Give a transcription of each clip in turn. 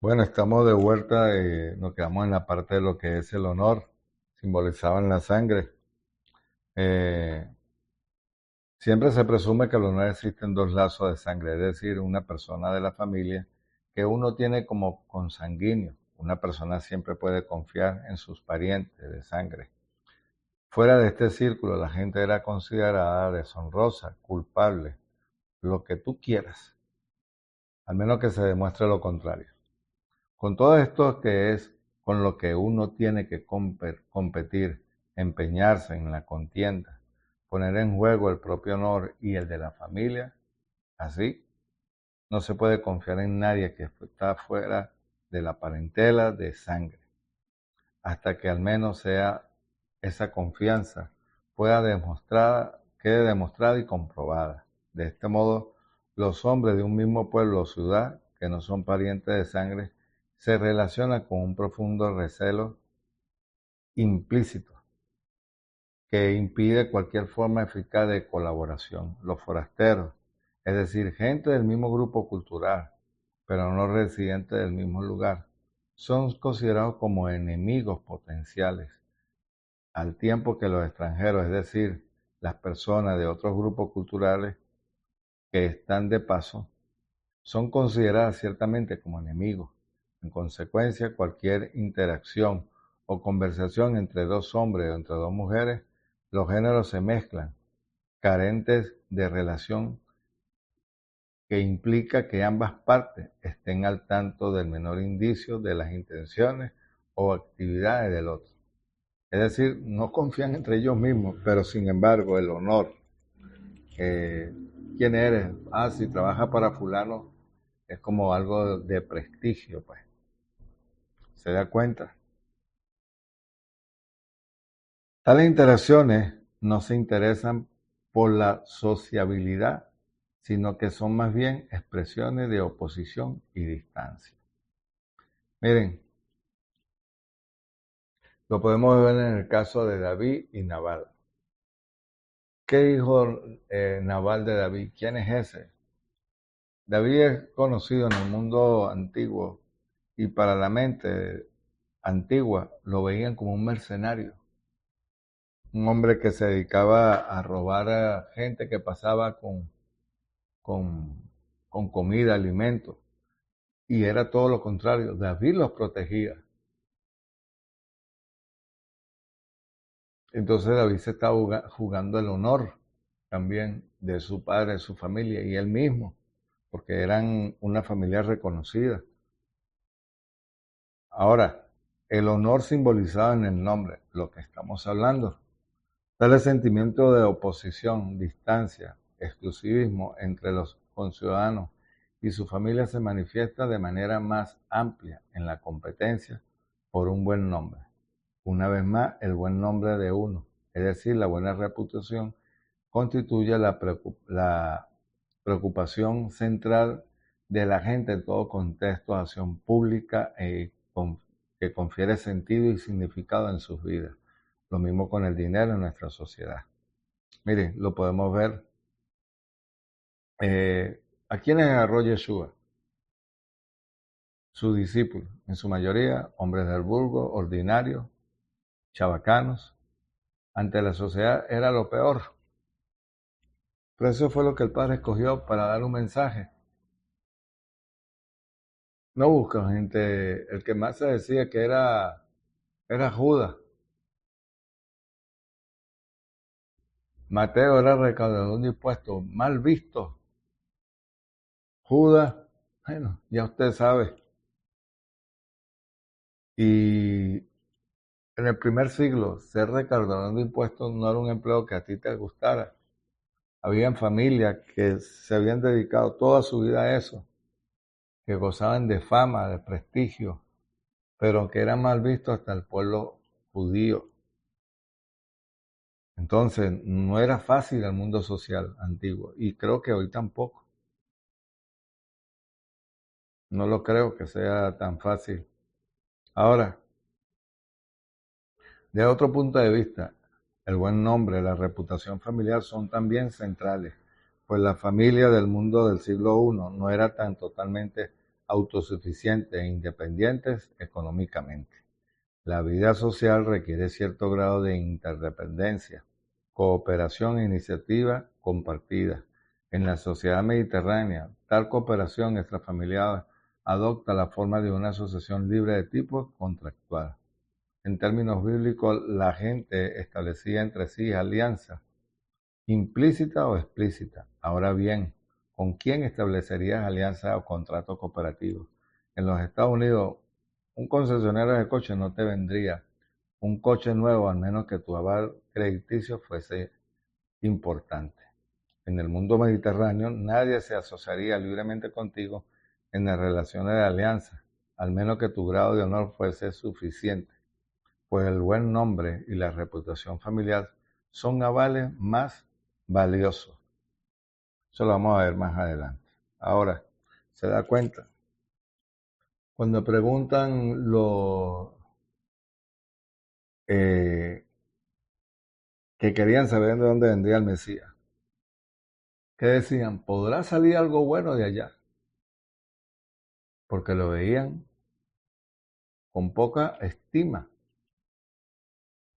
Bueno, estamos de vuelta, nos quedamos en la parte de lo que es el honor, simbolizado en la sangre. Eh, Siempre se presume que el honor existen dos lazos de sangre, es decir, una persona de la familia que uno tiene como consanguíneo. Una persona siempre puede confiar en sus parientes de sangre. Fuera de este círculo, la gente era considerada deshonrosa, culpable, lo que tú quieras, al menos que se demuestre lo contrario. Con todo esto que es con lo que uno tiene que competir, empeñarse en la contienda, poner en juego el propio honor y el de la familia, así no se puede confiar en nadie que está fuera de la parentela de sangre, hasta que al menos sea esa confianza quede demostrada y comprobada. De este modo, los hombres de un mismo pueblo o ciudad, que no son parientes de sangre, se relacionan con un profundo recelo implícito que impide cualquier forma eficaz de colaboración. Los forasteros, es decir, gente del mismo grupo cultural, pero no residentes del mismo lugar, son considerados como enemigos potenciales, al tiempo que los extranjeros, es decir, las personas de otros grupos culturales que están de paso, son consideradas ciertamente como enemigos. En consecuencia, cualquier interacción o conversación entre dos hombres o entre dos mujeres, los géneros se mezclan, carentes de relación que implica que ambas partes estén al tanto del menor indicio de las intenciones o actividades del otro. Es decir, no confían entre ellos mismos, pero sin embargo el honor, eh, ¿quién eres? Ah, si trabaja para fulano, es como algo de prestigio, pues. ¿Se da cuenta? Tales interacciones no se interesan por la sociabilidad, sino que son más bien expresiones de oposición y distancia. Miren, lo podemos ver en el caso de David y Nabal. ¿Qué dijo Nabal de David? ¿Quién es ese? David es conocido en el mundo antiguo y para la mente antigua lo veían como un mercenario, un hombre que se dedicaba a robar a gente que pasaba con, con comida, alimento, y era todo lo contrario, David los protegía. Entonces David se estaba jugando el honor también de su padre, de su familia y él mismo, porque eran una familia reconocida. Ahora, el honor simbolizado en el nombre, lo que estamos hablando, tal sentimiento de oposición, distancia, exclusivismo entre los conciudadanos y su familia se manifiesta de manera más amplia en la competencia por un buen nombre. Una vez más, el buen nombre de uno, es decir, la buena reputación, constituye la preocupación central de la gente en todo contexto de acción pública que confiere sentido y significado en sus vidas. Lo mismo con el dinero en nuestra sociedad. Miren, lo podemos ver. ¿A quiénes agarró Yeshua? Sus discípulos, en su mayoría hombres del vulgo, ordinarios, chabacanos. Ante la sociedad era lo peor. Pero eso fue lo que el Padre escogió para dar un mensaje. No busca gente, el que más se decía que era Judas. Mateo era recaudador de impuestos, mal visto. Judas, bueno, ya usted sabe. Y en el primer siglo, ser recaudador de impuestos no era un empleo que a ti te gustara. Habían familias que se habían dedicado toda su vida a eso, que gozaban de fama, de prestigio, pero que eran mal vistos hasta el pueblo judío. Entonces, no era fácil el mundo social antiguo y creo que hoy tampoco. No lo creo que sea tan fácil. Ahora, de otro punto de vista, el buen nombre, la reputación familiar son también centrales, pues la familia del mundo del siglo I no era tan totalmente autosuficientes e independientes económicamente. La vida social requiere cierto grado de interdependencia, cooperación e iniciativa compartida. En la sociedad mediterránea, tal cooperación extrafamiliar adopta la forma de una asociación libre de tipo contractual. En términos bíblicos, la gente establecía entre sí alianzas, implícita o explícita. Ahora bien, ¿con quién establecerías alianza o contrato cooperativo? En los Estados Unidos, un concesionario de coches no te vendría un coche nuevo, al menos que tu aval crediticio fuese importante. En el mundo mediterráneo, nadie se asociaría libremente contigo en las relaciones de alianza, al menos que tu grado de honor fuese suficiente, pues el buen nombre y la reputación familiar son avales más valiosos. Eso lo vamos a ver más adelante. Ahora, se da cuenta. Cuando preguntan que querían saber de dónde vendría el Mesías, ¿qué decían? ¿Podrá salir algo bueno de allá? Porque lo veían con poca estima.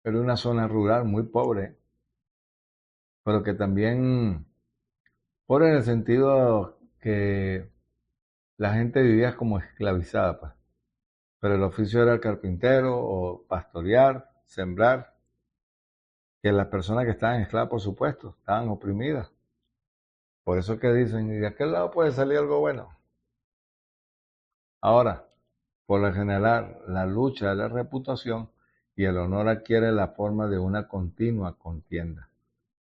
Era una zona rural muy pobre, pero que también, pobre en el sentido que la gente vivía como esclavizada, pues. Pero el oficio era el carpintero o pastorear, sembrar, que las personas que estaban esclavas, por supuesto, estaban oprimidas. Por eso es que dicen, ¿y de aquel lado puede salir algo bueno? Ahora, por lo general, la lucha de la reputación y el honor adquiere la forma de una continua contienda,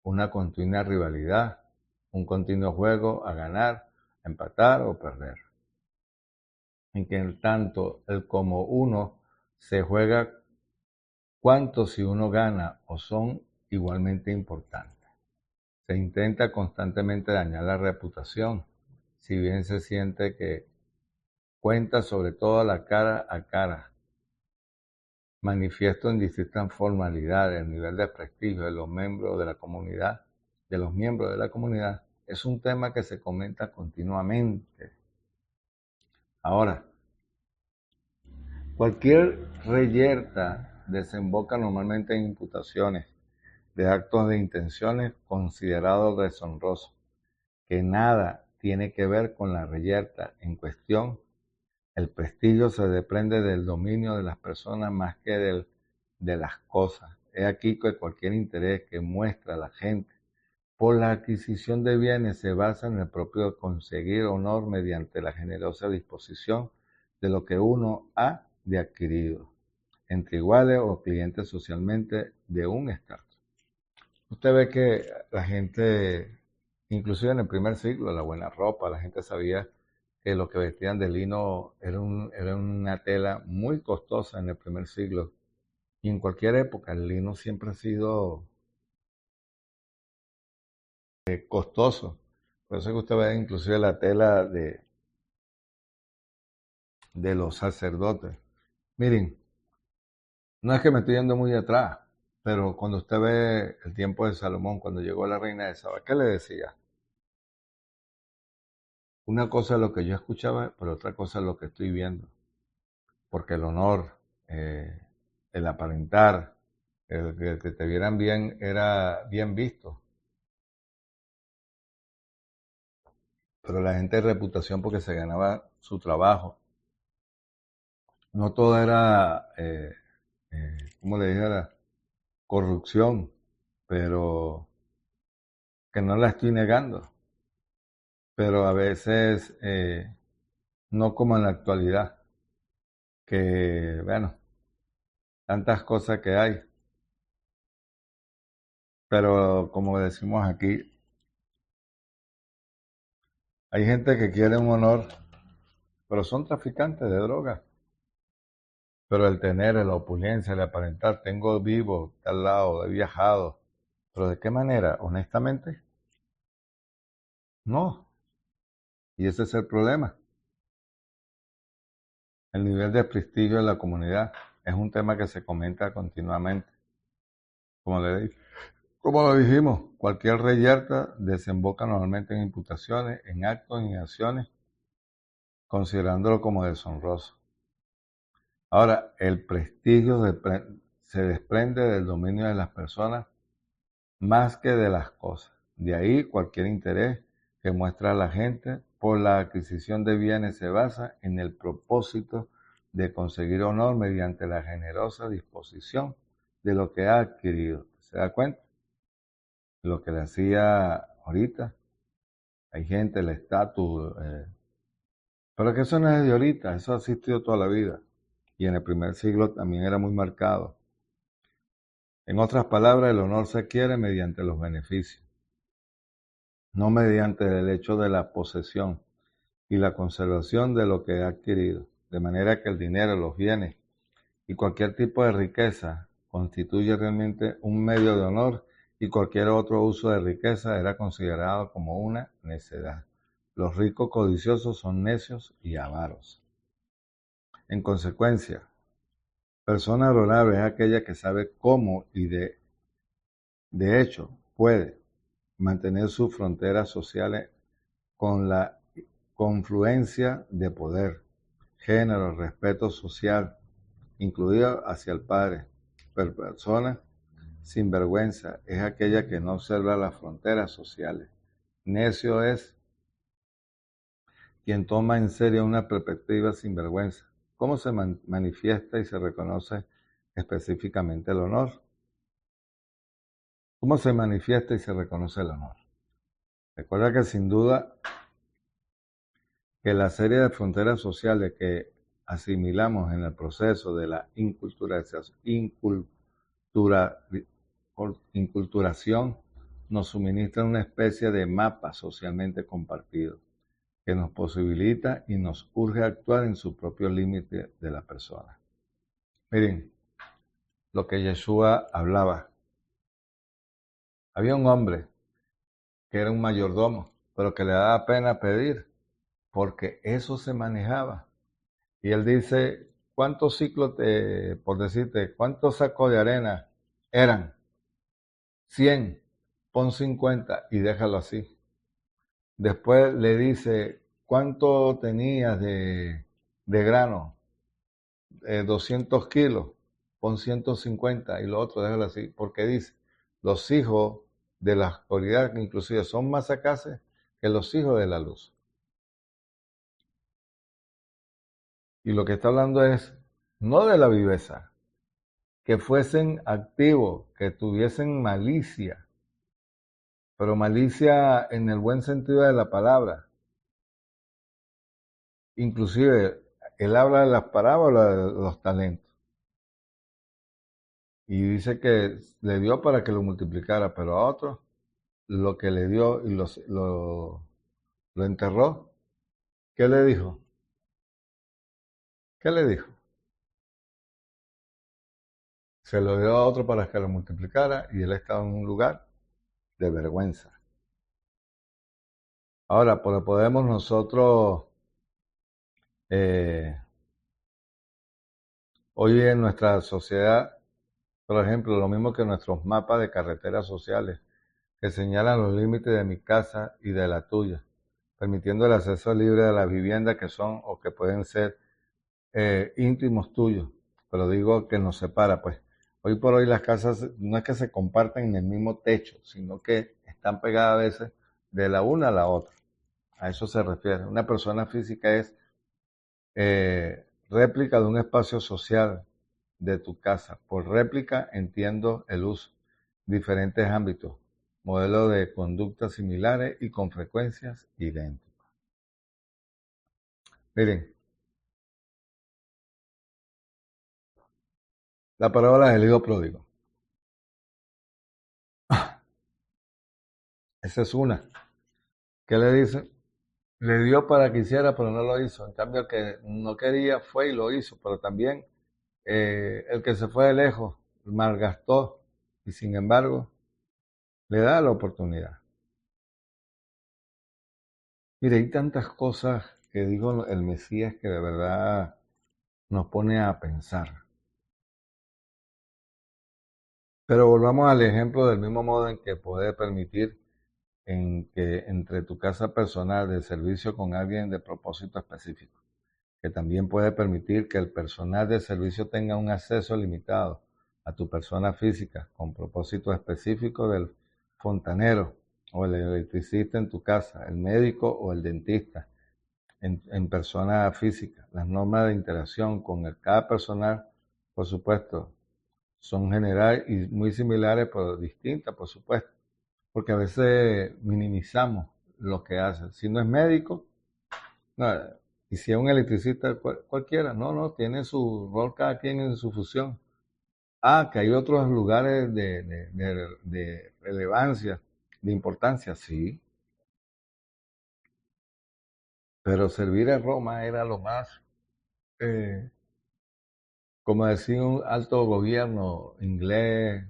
una continua rivalidad, un continuo juego a ganar, empatar o perder, en que tanto el como uno se juega cuánto si uno gana o son igualmente importantes. Se intenta constantemente dañar la reputación, si bien se siente que cuenta sobre todo la cara a cara. Manifiesto en distintas formalidades el nivel de prestigio de los miembros de la comunidad, es un tema que se comenta continuamente. Ahora, cualquier reyerta desemboca normalmente en imputaciones de actos de intenciones considerados deshonrosos, que nada tiene que ver con la reyerta en cuestión. El prestigio se desprende del dominio de las personas más que de las cosas. Es aquí que cualquier interés que muestra la gente por la adquisición de bienes se basa en el propio conseguir honor mediante la generosa disposición de lo que uno ha de adquirido, entre iguales o clientes socialmente de un estatus. Usted ve que la gente, inclusive en el primer siglo, la buena ropa, la gente sabía que lo que vestían de lino era una tela muy costosa en el primer siglo. Y en cualquier época el lino siempre ha sido costoso. Por eso es que usted ve inclusive la tela de los sacerdotes. Miren, no es que me estoy yendo muy atrás, pero cuando usted ve el tiempo de Salomón, cuando llegó la reina de Saba, ¿qué le decía? Una cosa es lo que yo escuchaba, pero otra cosa es lo que estoy viendo. Porque el honor, el aparentar, el que te vieran bien era bien visto. Pero la gente de reputación porque se ganaba su trabajo. No todo era, como le dijera, corrupción, pero que no la estoy negando. Pero a veces, no como en la actualidad, que, bueno, tantas cosas que hay. Pero como decimos aquí, hay gente que quiere un honor, pero son traficantes de drogas. Pero el tener, la opulencia, el aparentar, tengo vivo, tal lado, he viajado. ¿Pero de qué manera? Honestamente, no. Y ese es el problema. El nivel de prestigio de la comunidad es un tema que se comenta continuamente. Como lo dijimos, cualquier reyerta desemboca normalmente en imputaciones, en actos y en acciones considerándolo como deshonroso. Ahora, el prestigio se desprende del dominio de las personas más que de las cosas. De ahí cualquier interés que muestra la gente por la adquisición de bienes se basa en el propósito de conseguir honor mediante la generosa disposición de lo que ha adquirido. ¿Se da cuenta? Lo que le hacía ahorita. Hay gente, el estatus, pero que eso no es de ahorita, eso ha existido toda la vida. Y en el primer siglo también era muy marcado. En otras palabras, el honor se adquiere mediante los beneficios, no mediante el hecho de la posesión y la conservación de lo que ha adquirido. De manera que el dinero, los bienes y cualquier tipo de riqueza constituye realmente un medio de honor y cualquier otro uso de riqueza era considerado como una necedad. Los ricos codiciosos son necios y avaros. En consecuencia, persona honorable es aquella que sabe cómo y de hecho puede mantener sus fronteras sociales con la confluencia de poder, género, respeto social, incluido hacia el padre. Pero persona sin vergüenza es aquella que no observa las fronteras sociales. Necio es quien toma en serio una perspectiva sin vergüenza. ¿Cómo se manifiesta y se reconoce específicamente el honor? ¿Cómo se manifiesta y se reconoce el honor? Recuerda que sin duda que la serie de fronteras sociales que asimilamos en el proceso de la inculturación nos suministra una especie de mapa socialmente compartido que nos posibilita y nos urge a actuar en su propio límite de la persona. Miren, lo que Yeshua hablaba. Había un hombre que era un mayordomo, pero que le daba pena pedir, porque eso se manejaba. Y él dice, ¿cuántos ciclos, por decirte, cuántos sacos de arena eran? 100, pon 50 y déjalo así. Después le dice, ¿cuánto tenías de grano? 200 kilos, pon 150 y lo otro déjalo así. Porque dice, los hijos de la oscuridad inclusive son más sagaces que los hijos de la luz. Y lo que está hablando es no de la viveza, que fuesen activos, que tuviesen malicia, pero malicia en el buen sentido de la palabra. Inclusive, él habla de las parábolas de los talentos. Y dice que le dio para que lo multiplicara, pero a otros lo que le dio y lo enterró. ¿Qué le dijo? ¿Qué le dijo? Se lo dio a otro para que lo multiplicara y él estaba en un lugar de vergüenza. Ahora, podemos nosotros, eh, hoy en nuestra sociedad, por ejemplo, lo mismo que nuestros mapas de carreteras sociales, que señalan los límites de mi casa y de la tuya, permitiendo el acceso libre a las viviendas que son o que pueden ser íntimos tuyos, pero digo que nos separa, pues. Hoy por hoy las casas no es que se comparten en el mismo techo, sino que están pegadas a veces de la una a la otra. A eso se refiere. Una persona física es réplica de un espacio social de tu casa. Por réplica entiendo el uso, diferentes ámbitos, modelos de conductas similares y con frecuencias idénticas. Miren, la parábola del hijo pródigo. Esa es una. ¿Qué le dice? Le dio para que hiciera, pero no lo hizo. En cambio, el que no quería fue y lo hizo, pero también el que se fue de lejos malgastó y sin embargo le da la oportunidad. Mire, hay tantas cosas que dijo el Mesías que de verdad nos pone a pensar. Pero volvamos al ejemplo del mismo modo en que puede permitir en que entre tu casa personal de servicio con alguien de propósito específico, que también puede permitir que el personal de servicio tenga un acceso limitado a tu persona física con propósito específico del fontanero o el electricista en tu casa, el médico o el dentista en persona física. Las normas de interacción con cada personal, por supuesto, son generales y muy similares, pero distintas, por supuesto, porque a veces minimizamos lo que hacen. Si no es médico, no, y si es un electricista, cualquiera, no, tiene su rol cada quien en su función. Ah, que hay otros lugares de relevancia, de importancia, sí, pero servir en Roma era lo más, eh, como decía un alto gobierno inglés,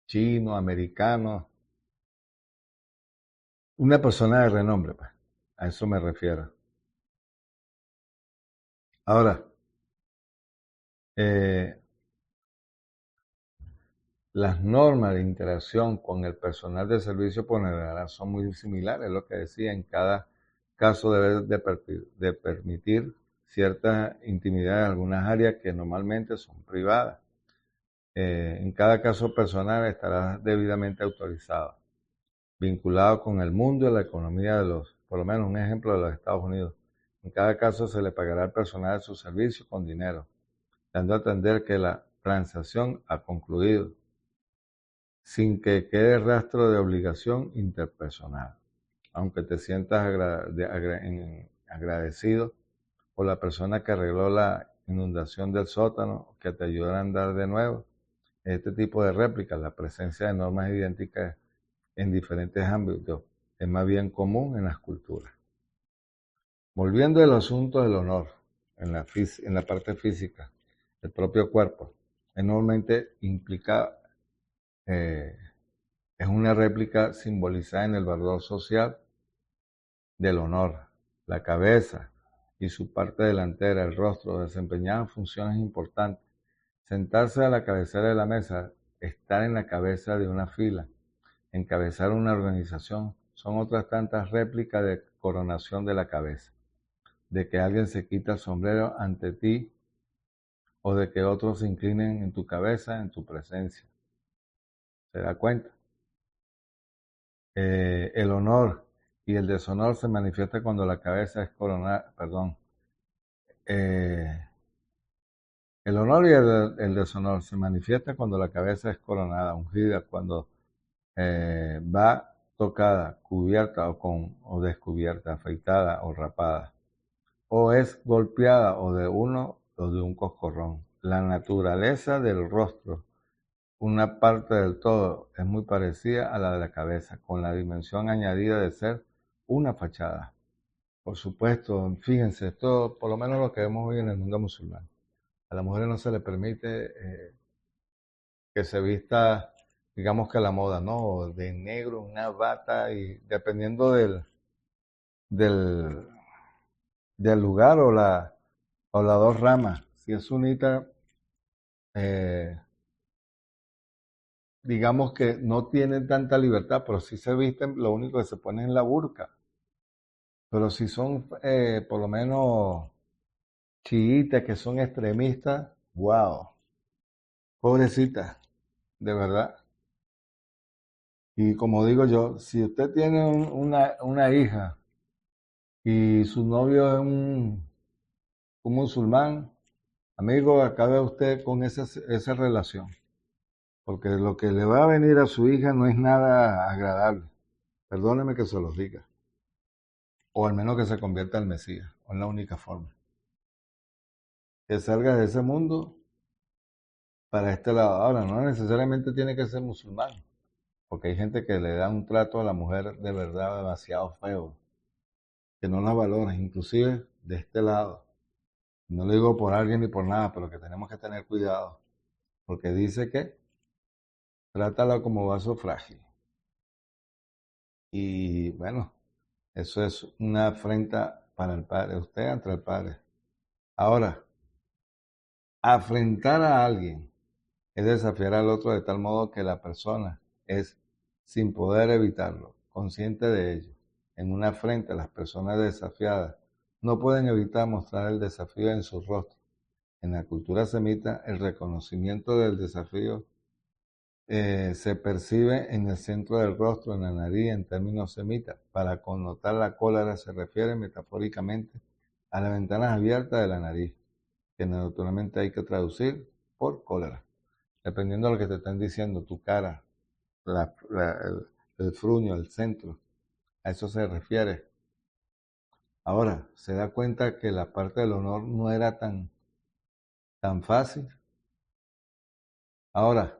chino, americano, una persona de renombre, pues, a eso me refiero. Ahora, eh, las normas de interacción con el personal de servicio por general son muy similares, lo que decía, en cada caso debe de permitir cierta intimidad en algunas áreas que normalmente son privadas. En cada caso personal estará debidamente autorizado, vinculado con el mundo y la economía de por lo menos un ejemplo de los Estados Unidos. En cada caso se le pagará al personal su servicio con dinero, dando a entender que la transacción ha concluido, sin que quede rastro de obligación interpersonal, aunque te sientas agradecido por la persona que arregló la inundación del sótano, que te ayudó a andar de nuevo. Este tipo de réplicas, la presencia de normas idénticas en diferentes ámbitos, es más bien común en las culturas. Volviendo al asunto del honor, en la parte física, el propio cuerpo, enormemente implica, eh, es una réplica simbolizada en el valor social del honor. La cabeza y su parte delantera, el rostro, desempeñaban funciones importantes. Sentarse a la cabecera de la mesa, estar en la cabeza de una fila, encabezar una organización, son otras tantas réplicas de coronación de la cabeza, de que alguien se quita el sombrero ante ti o de que otros se inclinen en tu cabeza, en tu presencia. ¿Se da cuenta? El honor y el deshonor se manifiesta cuando la cabeza es coronada, perdón. Eh, el honor y el deshonor se manifiesta cuando la cabeza es coronada, ungida, cuando va tocada, cubierta o descubierta, afeitada o rapada, o es golpeada o de uno o de un coscorrón. La naturaleza del rostro, una parte del todo, es muy parecida a la de la cabeza, con la dimensión añadida de ser una fachada. Por supuesto, fíjense, esto por lo menos lo que vemos hoy en el mundo musulmán. A las mujeres no se les permite que se vista, digamos que a la moda, ¿no? De negro, una bata, y dependiendo del, del lugar o las dos ramas. Si es sunita, eh, digamos que no tienen tanta libertad, pero sí se visten, lo único que se ponen es la burka. Pero si son por lo menos chiitas, que son extremistas, wow, pobrecitas, de verdad. Y como digo yo, si usted tiene una hija y su novio es un musulmán, amigo, acabe usted con esa relación, porque lo que le va a venir a su hija no es nada agradable. Perdóneme que se los diga, o al menos que se convierta al Mesías, o es la única forma. Que salga de ese mundo para este lado. Ahora, no necesariamente tiene que ser musulmán, porque hay gente que le da un trato a la mujer de verdad demasiado feo, que no la valora, inclusive de este lado. No lo digo por alguien ni por nada, pero que tenemos que tener cuidado, porque dice que trátala como vaso frágil. Y bueno, eso es una afrenta para el Padre, usted ante el Padre. Ahora, afrentar a alguien es desafiar al otro de tal modo que la persona es, sin poder evitarlo, consciente de ello. En una afrenta, las personas desafiadas no pueden evitar mostrar el desafío en su rostro. En la cultura semita, el reconocimiento del desafío se percibe en el centro del rostro, en la nariz, en términos semitas. Para connotar la cólera se refiere metafóricamente a las ventanas abiertas de la nariz, que naturalmente hay que traducir por cólera. Dependiendo de lo que te están diciendo, tu cara, el fruño, el centro, a eso se refiere. Ahora, se da cuenta que la parte del honor no era tan fácil. Ahora,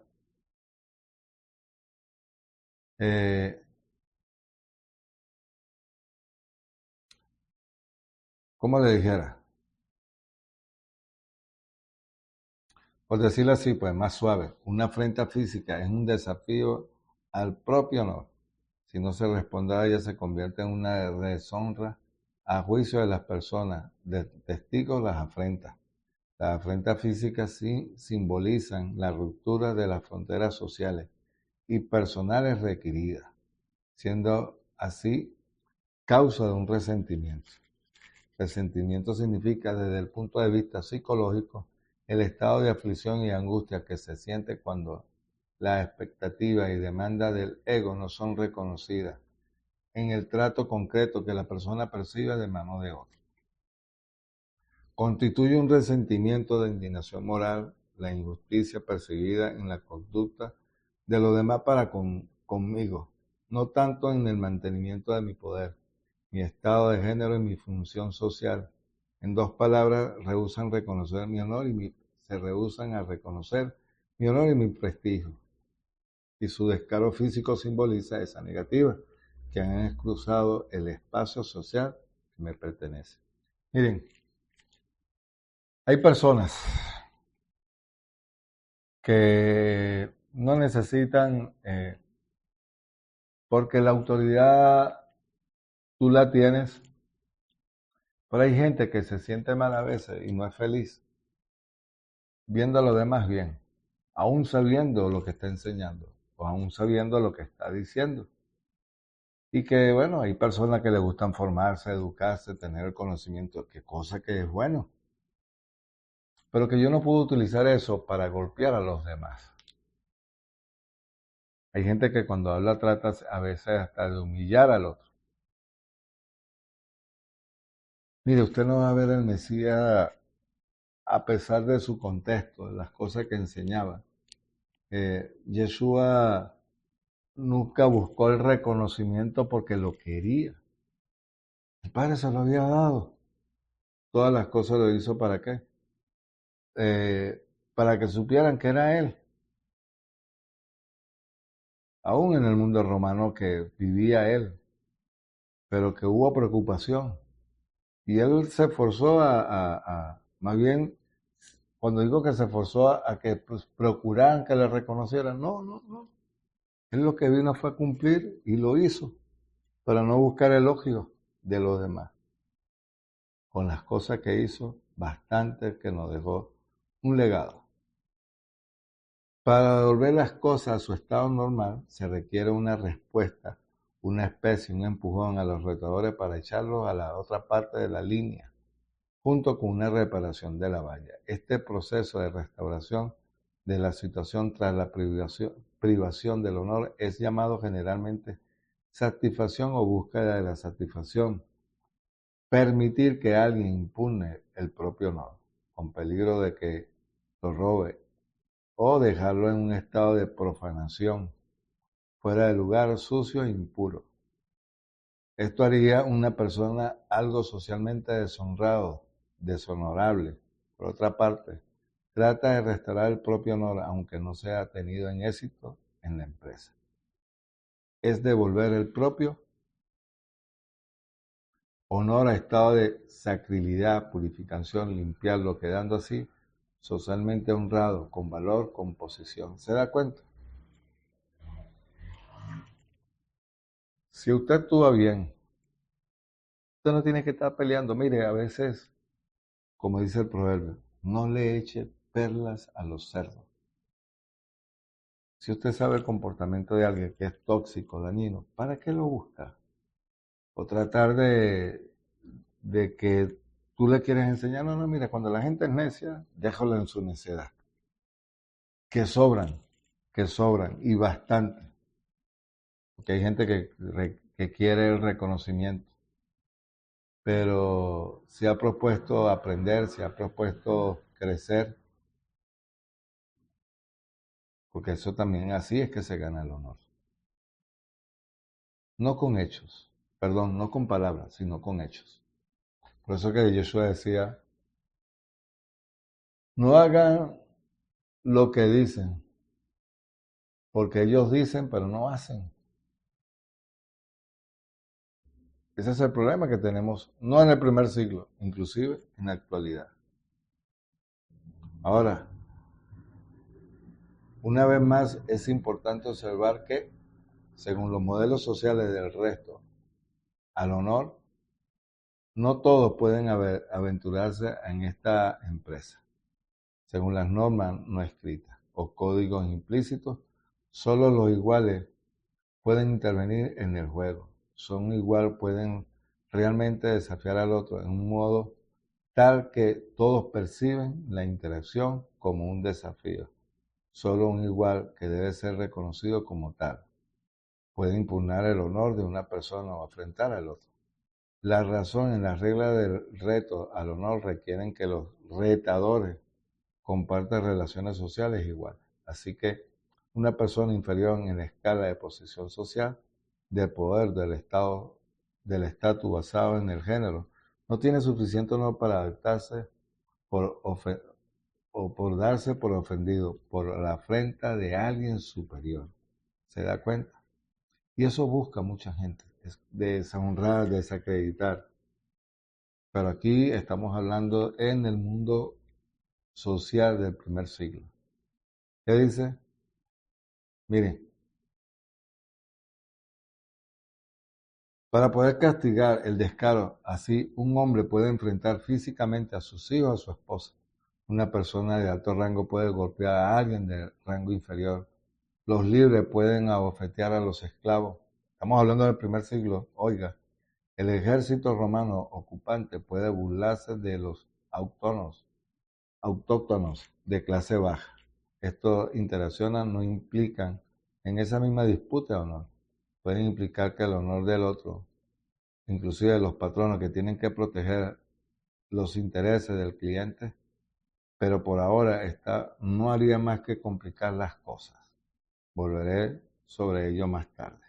eh, ¿cómo le dijera? Por decirlo así, pues más suave. Una afrenta física es un desafío al propio honor. Si no se responde a ella, se convierte en una deshonra a juicio de las personas, de testigos las afrentas. Las afrentas físicas sí simbolizan la ruptura de las fronteras sociales y personales requeridas, siendo así causa de un resentimiento. Resentimiento significa, desde el punto de vista psicológico, el estado de aflicción y angustia que se siente cuando las expectativas y demandas del ego no son reconocidas en el trato concreto que la persona percibe de mano de otro. Constituye un resentimiento de indignación moral, la injusticia percibida en la conducta de los demás para conmigo, no tanto en el mantenimiento de mi poder, mi estado de género y mi función social. En dos palabras, rehúsan reconocer mi honor se rehúsan a reconocer mi honor y mi prestigio. Y su descaro físico simboliza esa negativa, que han exclusado el espacio social que me pertenece. Miren, hay personas que no necesitan, porque la autoridad tú la tienes, pero hay gente que se siente mal a veces y no es feliz viendo a los demás bien, aún sabiendo lo que está enseñando o aún sabiendo lo que está diciendo. Y que, bueno, hay personas que les gustan formarse, educarse, tener el conocimiento, que cosa que es bueno, pero que yo no puedo utilizar eso para golpear a los demás. Hay gente que cuando habla trata a veces hasta de humillar al otro. Mire, usted no va a ver el Mesías a pesar de su contexto, de las cosas que enseñaba. Yeshua nunca buscó el reconocimiento porque lo quería. El Padre se lo había dado. Todas las cosas lo hizo ¿para qué? Para que supieran que era Él. Aún en el mundo romano que vivía Él, pero que hubo preocupación. Y Él se esforzó más bien, cuando digo que se esforzó a que pues, procuraran que le reconocieran, no. Él lo que vino fue a cumplir y lo hizo, para no buscar elogios de los demás. Con las cosas que hizo, bastante que nos dejó un legado. Para devolver las cosas a su estado normal, se requiere una respuesta, una especie, un empujón a los retadores para echarlos a la otra parte de la línea, junto con una reparación de la valla. Este proceso de restauración de la situación tras la privación del honor es llamado generalmente satisfacción o búsqueda de la satisfacción. Permitir que alguien impugne el propio honor, con peligro de que lo robe, o dejarlo en un estado de profanación, fuera de lugar, sucio e impuro. Esto haría una persona algo socialmente deshonrado, deshonorable. Por otra parte, trata de restaurar el propio honor, aunque no sea tenido en éxito en la empresa. Es devolver el propio honor a estado de sacralidad, purificación, limpiarlo, quedando así socialmente honrado, con valor, con posición. ¿Se da cuenta? Si usted actúa bien, usted no tiene que estar peleando. Mire, a veces, como dice el proverbio, no le eche perlas a los cerdos. Si usted sabe el comportamiento de alguien que es tóxico, dañino, ¿para qué lo busca? O tratar de que tú le quieres enseñar, no, no, mira, cuando la gente es necia, déjalo en su necedad. Que sobran, que sobran, y bastante. Porque hay gente que quiere el reconocimiento, pero se ha propuesto aprender, se ha propuesto crecer, porque eso también así es que se gana el honor. No con hechos, perdón, no con palabras, sino con hechos. Por eso que Yeshua decía, no hagan lo que dicen, porque ellos dicen, pero no hacen. Ese es el problema que tenemos, no en el primer siglo, inclusive en la actualidad. Ahora, una vez más, es importante observar que, según los modelos sociales del resto, al honor, no todos pueden aventurarse en esta empresa. Según las normas no escritas o códigos implícitos, solo los iguales pueden intervenir en el juego. Son igual, pueden realmente desafiar al otro en un modo tal que todos perciben la interacción como un desafío. Solo un igual que debe ser reconocido como tal puede impugnar el honor de una persona o afrentar al otro. La razón en las reglas del reto al honor requieren que los retadores compartan relaciones sociales iguales. Así que una persona inferior en la escala de posición social, de poder del estatus basado en el género, no tiene suficiente honor para adaptarse o por darse por ofendido por la afrenta de alguien superior. ¿Se da cuenta? Y eso busca mucha gente, es deshonrar, desacreditar. Pero aquí estamos hablando en el mundo social del primer siglo. ¿Qué dice? Miren, para poder castigar el descaro, así un hombre puede enfrentar físicamente a sus hijos, a su esposa. Una persona de alto rango puede golpear a alguien de rango inferior. Los libres pueden abofetear a los esclavos. Estamos hablando del primer siglo. Oiga, el ejército romano ocupante puede burlarse de los autóctonos de clase baja. Estos interacciones no implican en esa misma disputa de honor. Pueden implicar que el honor del otro, inclusive los patronos que tienen que proteger los intereses del cliente, pero por ahora esta no haría más que complicar las cosas. Volveré sobre ello más tarde.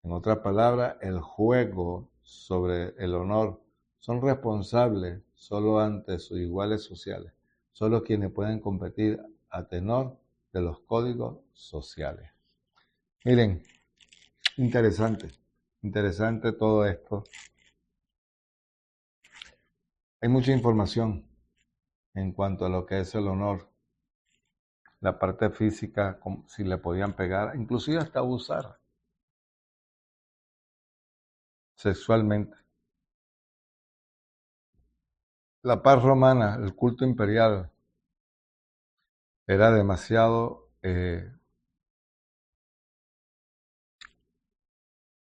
En otras palabras, el juego sobre el honor son responsables solo ante sus iguales sociales, solo quienes pueden competir a tenor de los códigos sociales. Miren, interesante, interesante todo esto. Hay mucha información en cuanto a lo que es el honor, la parte física, si le podían pegar, inclusive hasta abusar sexualmente. La paz romana, el culto imperial, era demasiado,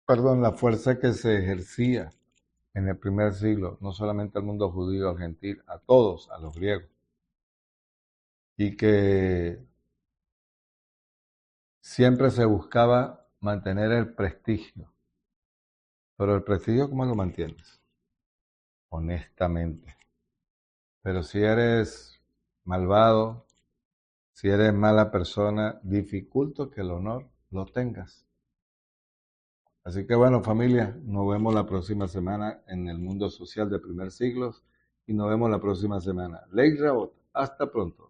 la fuerza que se ejercía en el primer siglo, no solamente al mundo judío, al gentil, a todos, a los griegos, y que siempre se buscaba mantener el prestigio. Pero el prestigio, ¿cómo lo mantienes? Honestamente. Pero si eres malvado, si eres mala persona, dificulto que el honor lo tengas. Así que bueno, familia, nos vemos la próxima semana en el mundo social del primer siglo y nos vemos la próxima semana. Ley Rabot, hasta pronto.